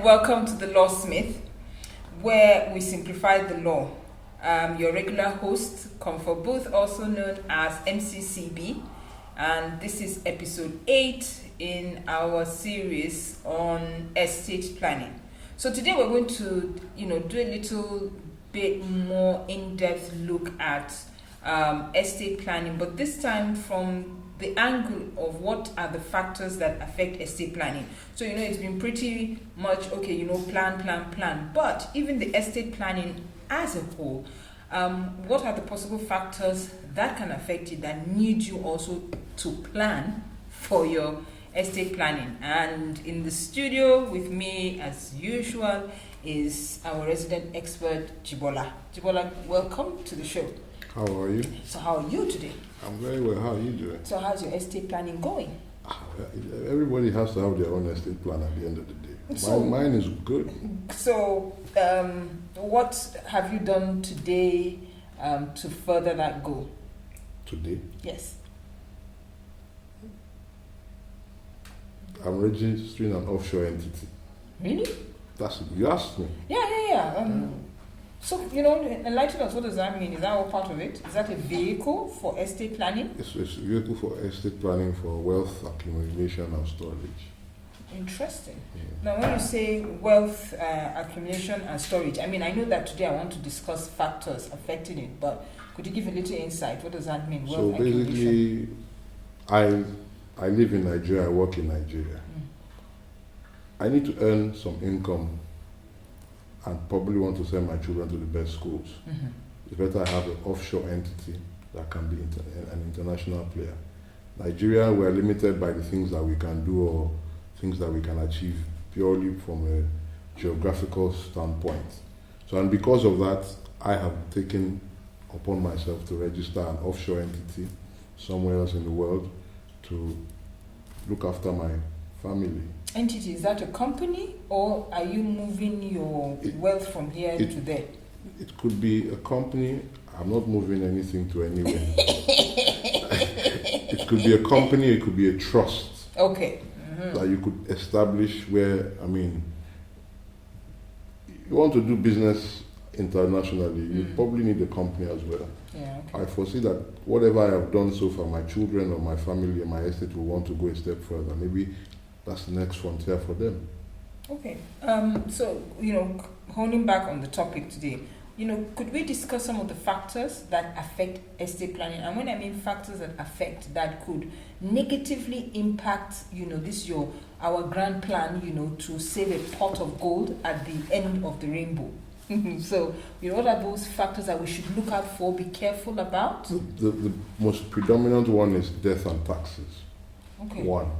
and welcome to the Lawsmyth, where we simplify the law. Your regular host, Comfort Booth, also known as MCCB, and this is episode 8 in our series on estate planning. So today we're going to, do a little bit more in-depth look at estate planning, but this time from the angle of what are the factors that affect estate planning. So, it's been pretty much, plan. But even the estate planning as a whole, what are the possible factors that can affect it that need you also to plan for your estate planning? And in the studio with me, as usual, is our resident expert, Jibola. Jibola, welcome to the show. How are you? So how are you today? I'm very well. How are you doing? So how's your estate planning going? Everybody has to have their own estate plan at the end of the day. Mine is good. So what have you done today to further that goal? Today? Yes. I'm registering an offshore entity. Really? You asked me. Yeah. So, enlighten us, what does that mean? Is that all part of it? Is that a vehicle for estate planning? It's a vehicle for estate planning for wealth accumulation and storage. Interesting. Yeah. Now, when you say wealth accumulation and storage, I know that today I want to discuss factors affecting it, but could you give a little insight? What does that mean? So basically, I live in Nigeria, I work in Nigeria. I need to earn some income and probably want to send my children to the best schools. Mm-hmm. It's better I have an offshore entity that can be an international player. Nigeria, we're limited by the things that we can do or things that we can achieve purely from a geographical standpoint. So, and because of that, I have taken upon myself to register an offshore entity somewhere else in the world to look after my family. Entity, is that a company, or are you moving your wealth from here to there? It could be a company. I'm not moving anything to anywhere. It could be a company, it could be a trust. Okay. Mm-hmm. That you could establish where, you want to do business internationally, you probably need a company as well. Yeah, okay. I foresee that whatever I have done so far, my children or my family or my estate will want to go a step further. Maybe that's the next frontier for them. Okay. So, honing back on the topic today, could we discuss some of the factors that affect estate planning? And when I mean factors that affect, that could negatively impact, our grand plan, to save a pot of gold at the end of the rainbow. So, what are those factors that we should look out for, be careful about? The most predominant one is death and taxes. Okay. One.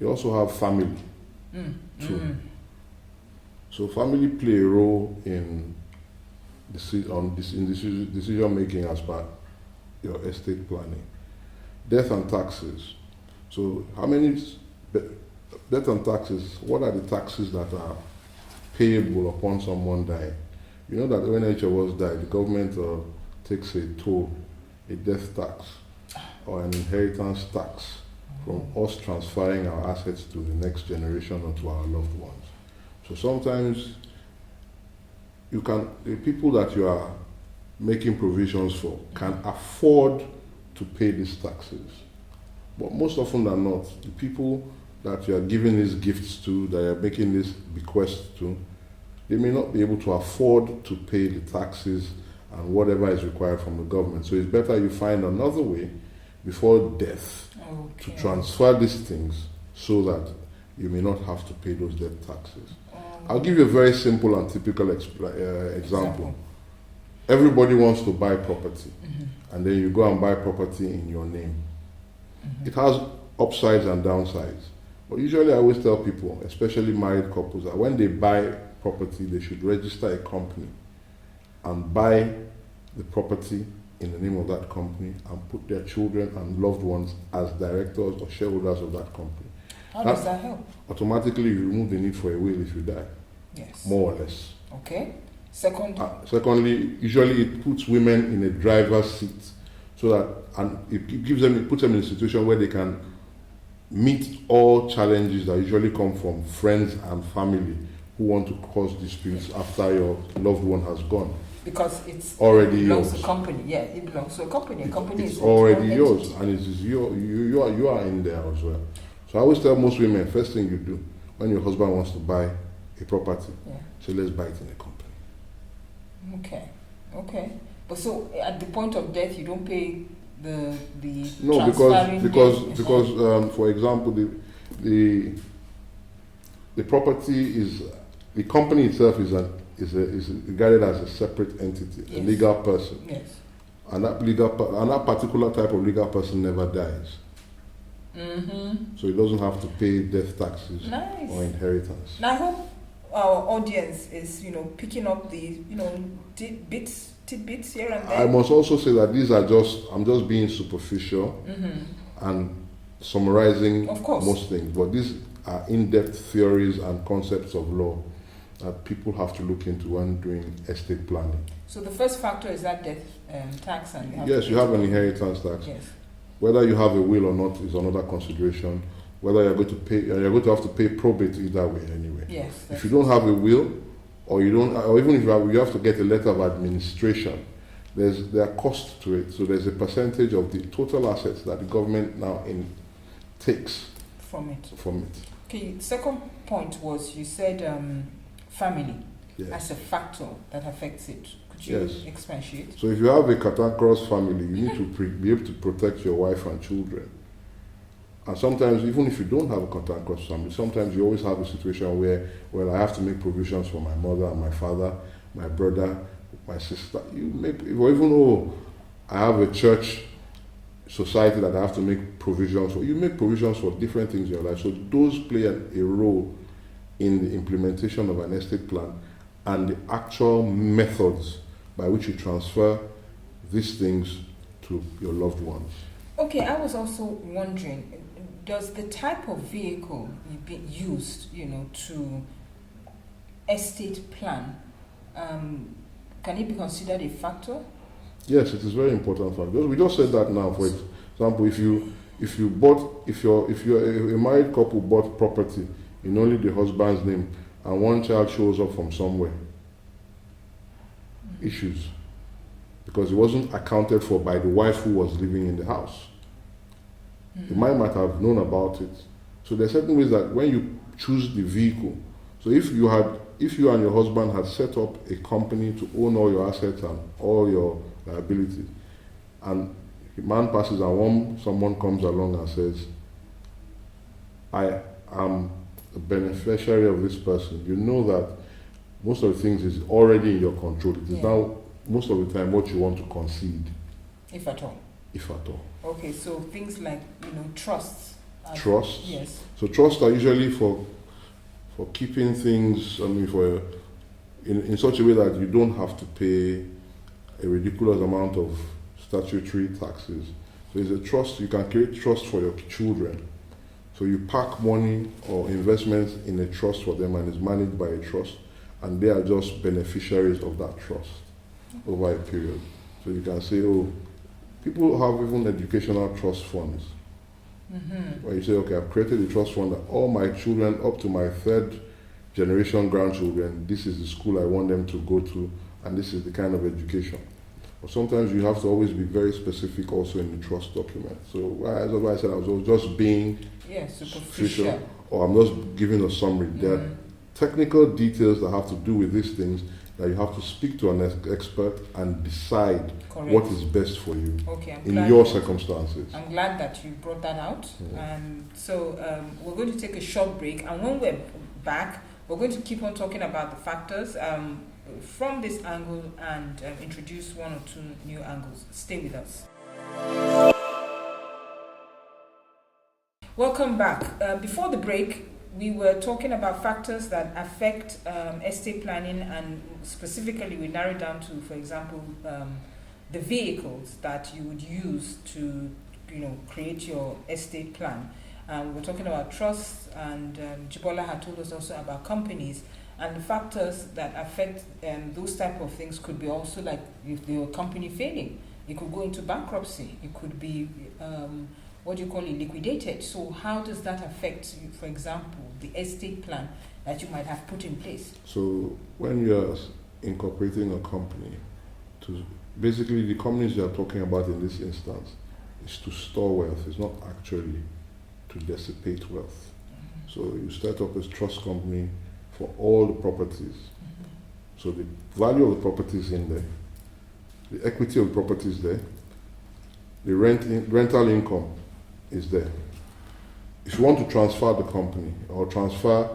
You also have family. Two. So family play a role in decision making as part of your estate planning. Death and taxes. So death and taxes, what are the taxes that are payable upon someone dying? You know that when each of us die, the government takes a toll, a death tax or an inheritance tax from us transferring our assets to the next generation or to our loved ones. So sometimes the people that you are making provisions for can afford to pay these taxes. But most often than not, the people that you are giving these gifts to, that you are making this bequest to, they may not be able to afford to pay the taxes and whatever is required from the government. So it's better you find another way before death to transfer these things so that you may not have to pay those death taxes. I'll give you a very simple and typical example. Everybody wants to buy property, and then you go and buy property in your name. It has upsides and downsides. But usually I always tell people, especially married couples, that when they buy property, they should register a company and buy the property in the name of that company and put their children and loved ones as directors or shareholders of that company. How does that help? Automatically, you remove the need for a will if you die. Yes. More or less. Okay. Secondly, usually it puts women in a driver's seat so that, and it puts them in a situation where they can meet all challenges that usually come from friends and family who want to cause disputes after your loved one has gone. Because it's already it belongs yours. to a company. Yeah, it belongs to a company. A company It's is already an yours, entity. and it is you are in there as well. So I always tell most women, first thing you do when your husband wants to buy a property, say let's buy it in a company. Okay. But so at the point of death, you don't pay the no, because for example, the property is, the company itself is regarded as a separate entity, a legal person. Yes. And that particular type of legal person never dies. So he doesn't have to pay death taxes or inheritance. Now I hope our audience is, picking up the, tidbits here and there. I must also say that I'm just being superficial and summarizing most things, but these are in-depth theories and concepts of law that people have to look into when doing estate planning. So the first factor is that death tax, and you have an inheritance tax. Yes. Whether you have a will or not is another consideration. Whether you're going to have to pay probate either way anyway. Yes. If you don't have a will, or even if you have to get a letter of administration, there are costs to it. So there's a percentage of the total assets that the government now takes from it. Okay. Second point was, you said family as a factor that affects it. Could you expatiate? So if you have a cantankerous family, you need to be able to protect your wife and children. And sometimes, even if you don't have a cantankerous family, sometimes you always have a situation where, well, I have to make provisions for my mother and my father, my brother, my sister. Or even, I have a church society that I have to make provisions for. You make provisions for different things in your life. So those play a role in the implementation of an estate plan and the actual methods by which you transfer these things to your loved ones. Okay, I was also wondering, does the type of vehicle be used, to estate plan, can it be considered a factor? Yes, it is very important for us. We just said that now. For example, if you're a married couple bought property in only the husband's name and one child shows up from somewhere, issues, because it wasn't accounted for by the wife who was living in the house. The man might have known about it. So there are certain ways that when you choose the vehicle, so if you and your husband had set up a company to own all your assets and all your liabilities, and the man passes and someone comes along and says, I am a beneficiary of this person, you know that most of the things is already in your control. It is now most of the time what you want to concede. If at all. Okay, so things like, trusts. Trusts? Yes. So trusts are usually for keeping things, in such a way that you don't have to pay a ridiculous amount of statutory taxes. So it's a trust, you can create trust for your children. So you park money or investments in a trust for them, and it's managed by a trust, and they are just beneficiaries of that trust over a period. So you can say, people have even educational trust funds. Where you say, okay, I've created a trust fund that all my children up to my third generation grandchildren, this is the school I want them to go to, and this is the kind of education. But sometimes you have to always be very specific also in the trust document. So as I said, I was just being superficial, or I'm just giving a summary. There are technical details that have to do with these things that you have to speak to an expert and decide what is best for you in your circumstances. I'm glad that you brought that out. So we're going to take a short break, and when we're back, we're going to keep on talking about the factors from this angle and introduce one or two new angles. Stay with us. Welcome back. Before the break, we were talking about factors that affect estate planning, and specifically we narrowed down to, for example, the vehicles that you would use to, create your estate plan. We're talking about trusts, and Jibola had told us also about companies, and the factors that affect those type of things could be also like if your company failing, it could go into bankruptcy. It could be liquidated. So how does that affect, for example, the estate plan that you might have put in place? So when you're incorporating a company, to basically the companies you are talking about in this instance is to store wealth. It's not actually to dissipate wealth. So you start up a trust company for all the properties. So the value of the property is in there, the equity of the property is there, the rental income is there. If you want to transfer the company or transfer,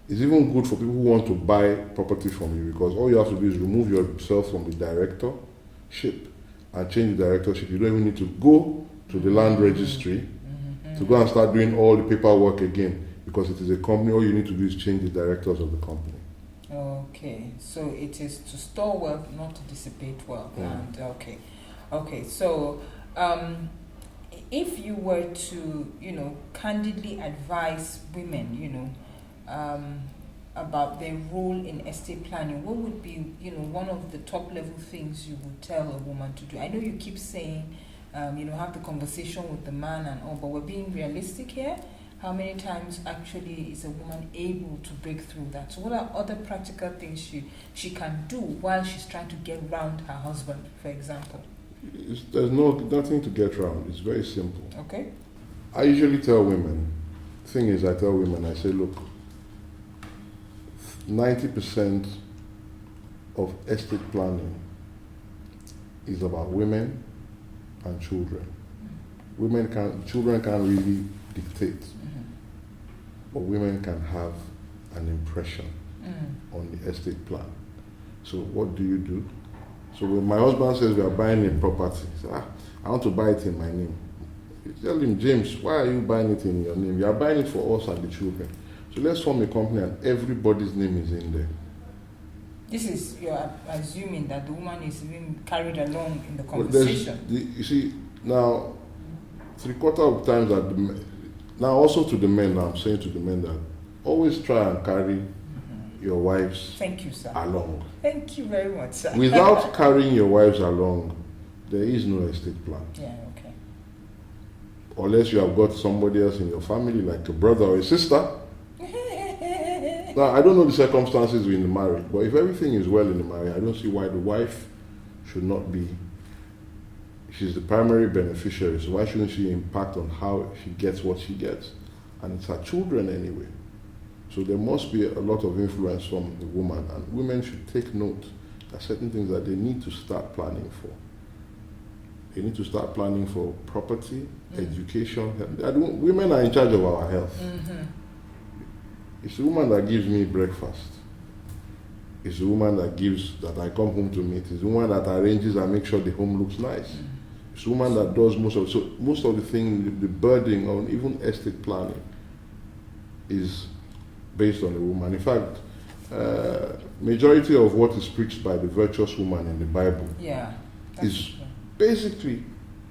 it's even good for people who want to buy property from you, because all you have to do is remove yourself from the directorship and change the directorship. You don't even need to go to the land registry to go and start doing all the paperwork again, because it is a company. All you need to do is change the directors of the company. Okay, so it is to store wealth, not to dissipate wealth. And okay. So, if you were to, candidly advise women, about their role in estate planning, what would be, one of the top level things you would tell a woman to do? I know you keep saying, have the conversation with the man and all, but we're being realistic here. How many times actually is a woman able to break through that? So what are other practical things she can do while she's trying to get around her husband, for example? There's nothing to get around. It's very simple. Okay. I usually tell women, I tell women, I say, look, 90% of estate planning is about women and children. Children can't really dictate, but women can have an impression on the estate plan. So what do you do? So when my husband says we are buying a property, he says, I want to buy it in my name. You tell him, James, why are you buying it in your name? You are buying it for us and the children. So let's form a company and everybody's name is in there. This is, you're assuming that the woman is being carried along in the conversation. You see, now, 3/4 of the times that now also to the men, I'm saying to the men that always try and carry your wives Thank you, sir. along. Thank you very much, sir. Without carrying your wives along, there is no estate plan. Yeah, okay. Unless you have got somebody else in your family, like a brother or a sister. Now, I don't know the circumstances in the marriage, but if everything is well in the marriage, I don't see why the wife should not be. She's the primary beneficiary, so why shouldn't she impact on how she gets what she gets? And it's her children anyway. So there must be a lot of influence from the woman, and women should take note that certain things that they need to start planning for. They need to start planning for property, education. Women are in charge of our health. It's the woman that gives me breakfast. It's the woman that I come home to meet. It's the woman that arranges and makes sure the home looks nice. It's the woman that does most of the thing, the burden on even estate planning is based on the woman. In fact, majority of what is preached by the virtuous woman in the Bible is basically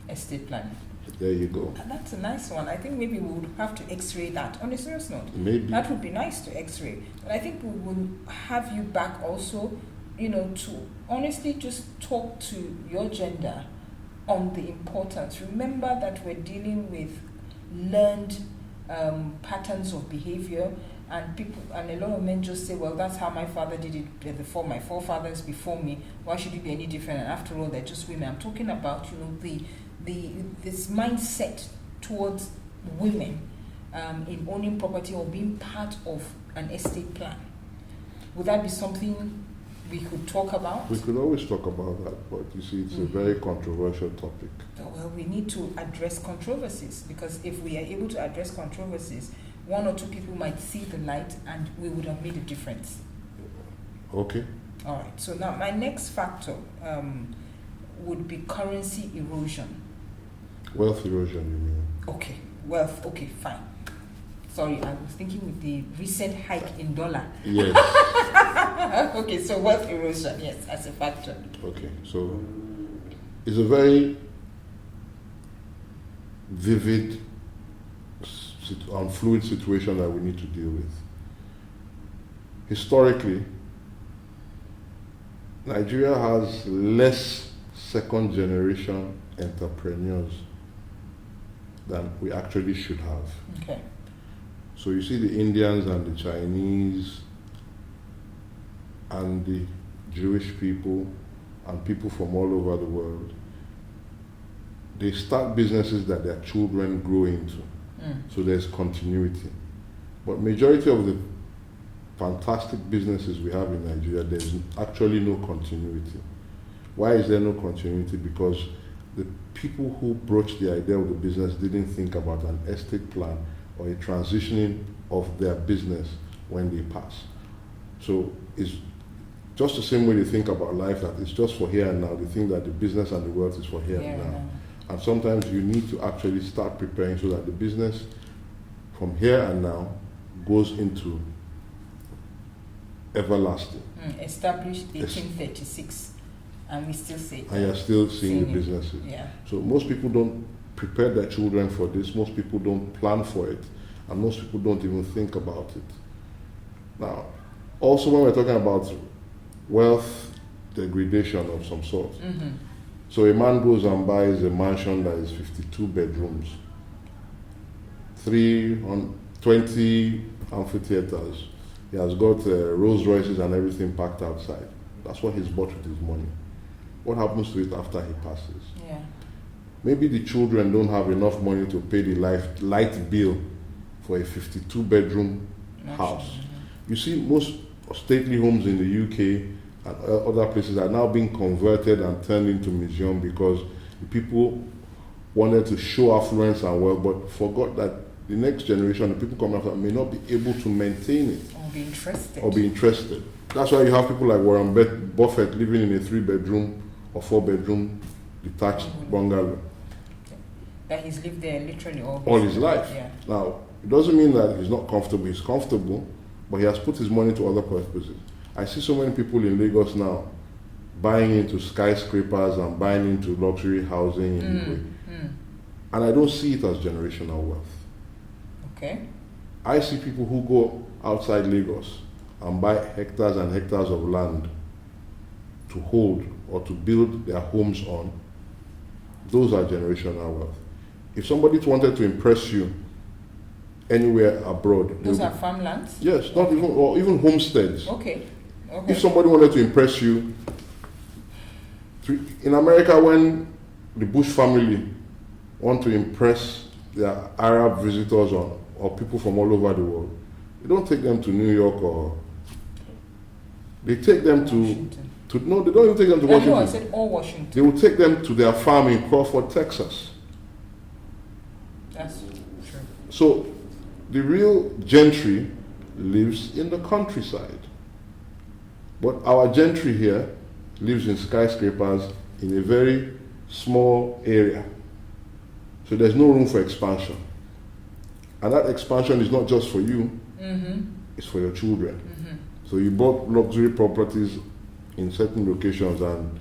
estate planning. There you go. And that's a nice one. I think maybe we would have to x-ray that. On a serious note, maybe that would be nice to x-ray. But I think we will have you back also, to honestly just talk to your gender on the importance. Remember that we're dealing with learned patterns of behavior, and a lot of men just say, well, that's how my father did it before, my forefathers before me. Why should it be any different? And after all, they're just women. I'm talking about, this mindset towards women in owning property or being part of an estate plan. Would that be something we could talk about? We could always talk about that, but you see, it's a very controversial topic. Well, we need to address controversies, because if we are able to address controversies, one or two people might see the light and we would have made a difference. Okay. All right. So now my next factor would be currency erosion. Wealth erosion, you mean? Okay. Wealth. Okay, fine. Sorry, I was thinking with the recent hike in dollar. Yes. Okay, so wealth erosion, yes, as a factor. Okay, so it's a very vivid and fluid situation that we need to deal with. Historically, Nigeria has less second generation entrepreneurs than we actually should have. Okay. So you see the Indians and the Chinese and the Jewish people and people from all over the world, they start businesses that their children grow into. So there's continuity. But majority of the fantastic businesses we have in Nigeria, there's actually no continuity. Why is there no continuity? Because the people who broached the idea of the business didn't think about an estate plan or a transitioning of their business when they pass. So it's just the same way they think about life, that it's just for here and now. They think that the business and the wealth is for here and now. And sometimes you need to actually start preparing so that the business from here and now goes into everlasting. Established 1836, and we still see. And you're still seeing the businesses. Yeah. So most people don't prepare their children for this. Most people don't plan for it, and most people don't even think about it. Now, also when we're talking about wealth degradation of some sort, so a man goes and buys a mansion that is 52 bedrooms, 20 amphitheaters. He has got Rolls Royces and everything packed outside. That's what he's bought with his money. What happens to it after he passes? Yeah. Maybe the children don't have enough money to pay the light bill for a 52 bedroom house. You see, most stately homes in the UK and other places are now being converted and turned into museums because the people wanted to show affluence and wealth, but forgot that the next generation, the people coming after, may not be able to maintain it. Or be interested. That's why you have people like Warren Buffett living in a 3-bedroom or 4-bedroom detached bungalow. That he's lived there literally all his life. Yeah. Now, it doesn't mean that he's not comfortable. He's comfortable, but he has put his money to other purposes. I see so many people in Lagos now buying into skyscrapers and buying into luxury housing in Igwe. And I don't see it as generational wealth. Okay. I see people who go outside Lagos and buy hectares and hectares of land to hold or to build their homes on. Those are generational wealth. If somebody wanted to impress you anywhere abroad, those are farmlands? Yes, not even, or even homesteads. Okay. If somebody wanted to impress you, in America, when the Bush family want to impress their Arab visitors or people from all over the world, they don't take them to New York, or they take them no, they don't even take them to Washington. No, I said all Washington. They will take them to their farm in Crawford, Texas. That's true. So the real gentry lives in the countryside. But our gentry here lives in skyscrapers in a very small area. So there's no room for expansion. And that expansion is not just for you, it's for your children. So you bought luxury properties in certain locations, and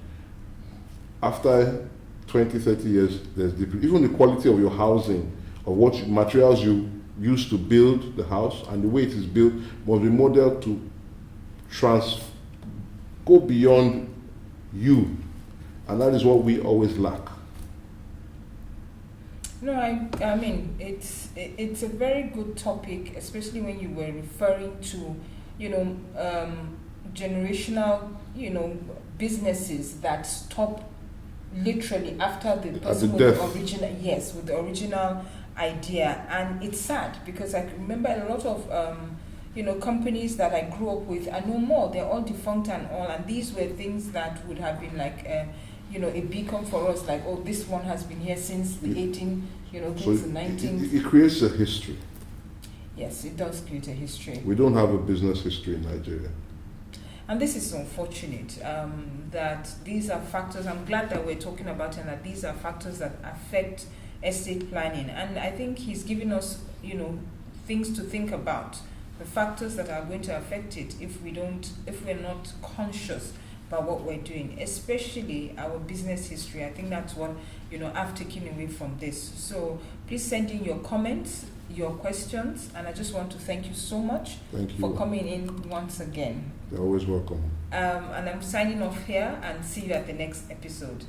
after 20, 30 years, there's even the quality of your housing, of what materials you use to build the house and the way it is built must be modeled to go beyond you. And that is what we always lack. No, I mean, it's a very good topic, especially when you were referring to, generational, businesses that stop literally after the person with the original idea. And it's sad because I remember a lot of companies that I grew up with are no more. They're all defunct and all, and these were things that would have been like a beacon for us, like, oh, this one has been here since the 18, since the 19th. It creates a history. Yes, it does create a history. We don't have a business history in Nigeria. And this is unfortunate that these are factors. I'm glad that we're talking about it, and that these are factors that affect estate planning. And I think he's giving us, things to think about, the factors that are going to affect it if we're not conscious about what we're doing, especially our business history. I think that's what I've taken away from this. So please send in your comments, your questions, and I just want to thank you so much for coming in once again. You're always welcome. And I'm signing off here, and see you at the next episode.